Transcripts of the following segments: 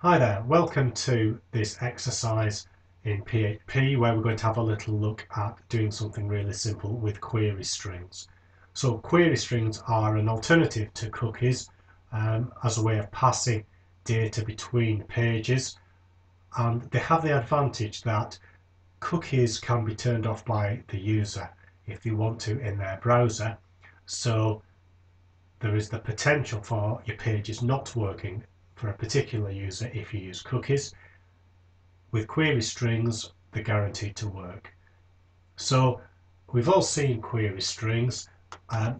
Hi there, welcome to this exercise in PHP where we're going to have a little look at doing something really simple with query strings. So query strings are an alternative to cookies as a way of passing data between pages, and they have the advantage that cookies can be turned off by the user if they want to in their browser. So there is the potential for your pages not working for a particular user if you use cookies. With query strings, they're guaranteed to work. So we've all seen query strings.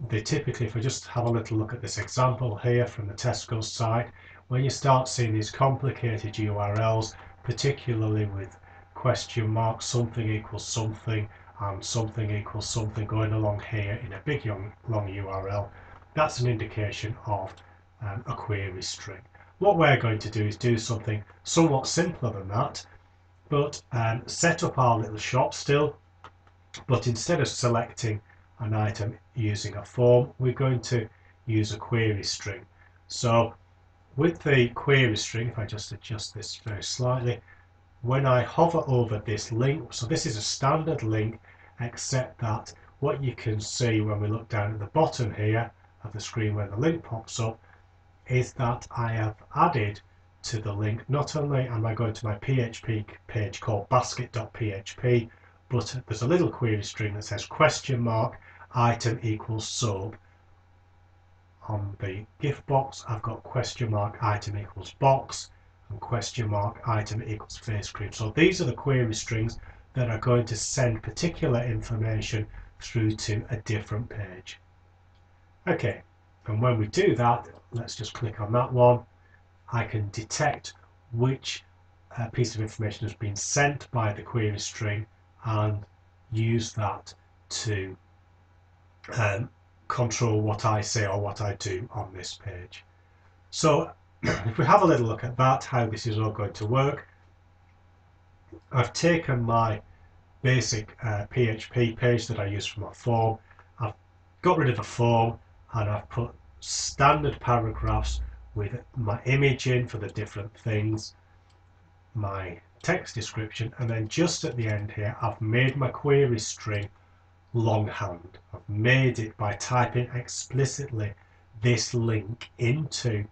They typically, if we just have a little look at this example here from the Tesco site, when you start seeing these complicated URLs, particularly with question mark, something equals something, and something equals something going along here in a big long URL, that's an indication of a query string. What we're going to do is do something somewhat simpler than that, but set up our little shop still, but instead of selecting an item using a form, we're going to use a query string. So with the query string, if I just adjust this very slightly, when I hover over this link, so this is a standard link, except that what you can see when we look down at the bottom here of the screen where the link pops up is that I have added to the link, not only am I going to my PHP page called basket.php, but there's a little query string that says question mark item equals soap. On the gift box I've got question mark item equals box and question mark item equals face cream. So these are the query strings that are going to send particular information through to a different page. Okay, and when we do that, let's just click on that one. I can detect which piece of information has been sent by the query string and use that to control what I say or what I do on this page. So if we have a little look at that, how this is all going to work, I've taken my basic PHP page that I use for my form, I've got rid of the form, and I've put standard paragraphs with my image in for the different things, my text description, and then just at the end here I've made my query string longhand. I've made it by typing explicitly this link into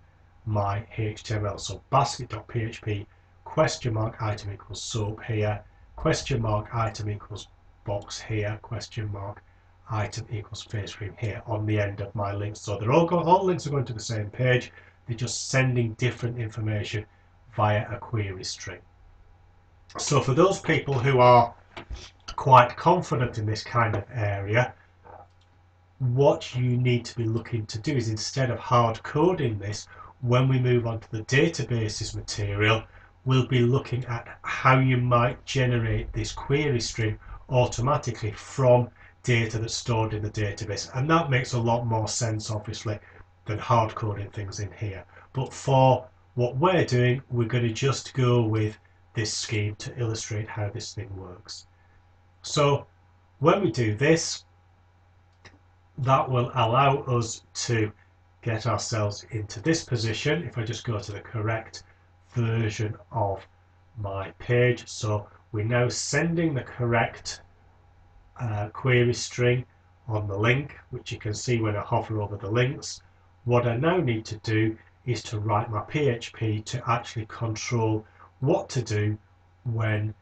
my HTML. So basket.php question mark item equals soap here, question mark item equals box here, question mark item equals face cream here on the end of my links. So they're all links are going to the same page, they're just sending different information via a query string. So for those people who are quite confident in this kind of area, what you need to be looking to do is, instead of hard coding this, when we move on to the databases material, we'll be looking at how you might generate this query string automatically from data that's stored in the database, and that makes a lot more sense obviously than hard coding things in here. But for what we're doing, we're going to just go with this scheme to illustrate how this thing works. So when we do this, that will allow us to get ourselves into this position. If I just go to the correct version of my page, so we're now sending the correct query string on the link, which you can see when I hover over the links. What I now need to do is to write my PHP to actually control what to do when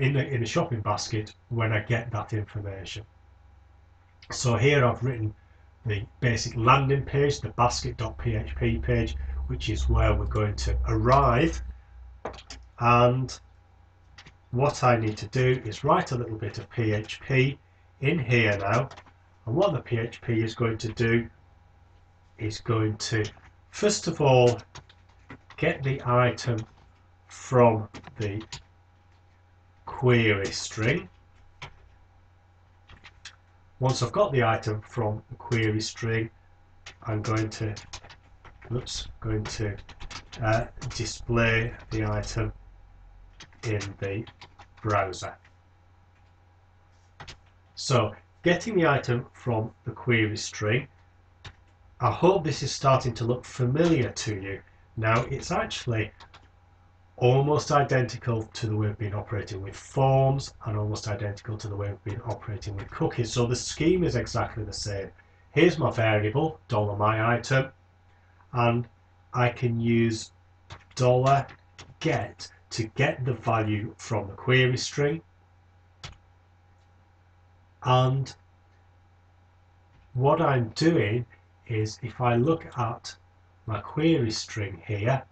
in the shopping basket when I get that information. So here I've written the basic landing page, the basket.php page, which is where we're going to arrive, and what I need to do is write a little bit of PHP in here now, and what the PHP is going to do is going to first of all get the item from the query string. Once I've got the item from the query string, I'm going to display the item in the browser. So getting the item from the query string, I hope this is starting to look familiar to you. Now it's actually almost identical to the way we've been operating with forms and almost identical to the way we've been operating with cookies. So the scheme is exactly the same. Here's my variable, $myitem, and I can use $get to get the value from the query string. And what I'm doing is, if I look at my query string here,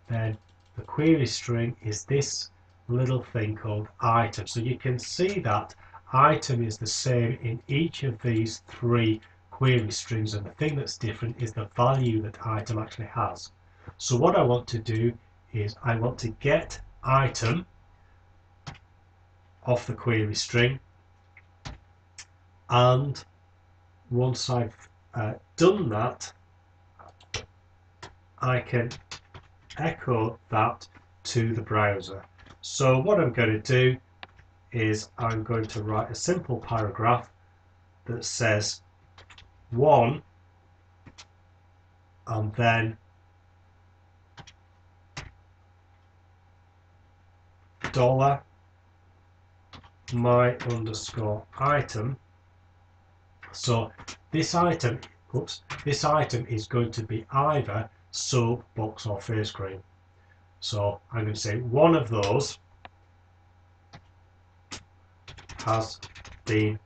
then the query string is this little thing called item. So you can see that item is the same in each of these three query strings, and the thing that's different is the value that item actually has. So what I want to do is I want to get item off the query string, and once I've done that, I can echo that to the browser. So what I'm going to do is I'm going to write a simple paragraph that says 1 and then $my_item. So this item, this item is going to be either soap, box or face cream. So I'm going to say one of those has been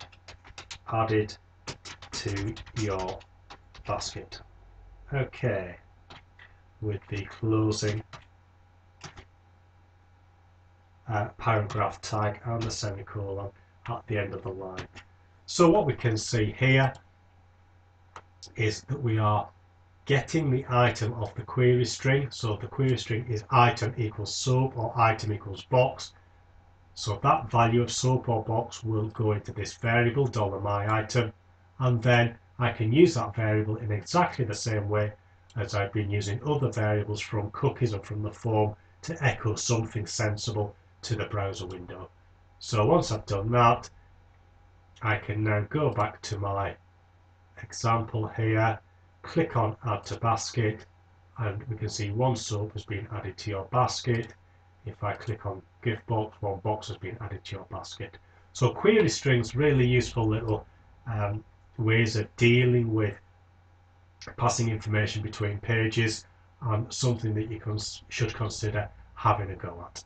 added to your basket. Okay, with the closing paragraph tag and the semicolon at the end of the line. So what we can see here is that we are getting the item off the query string. So the query string is item equals soap or item equals box. So that value of soap or box will go into this variable $myitem, and then I can use that variable in exactly the same way as I've been using other variables from cookies and from the form to echo something sensible to the browser window. So once I've done that, I can now go back to my example here, click on add to basket, and we can see one soap has been added to your basket. If I click on gift box, one box has been added to your basket. So query strings, really useful little ways of dealing with passing information between pages, and something that you should consider having a go at.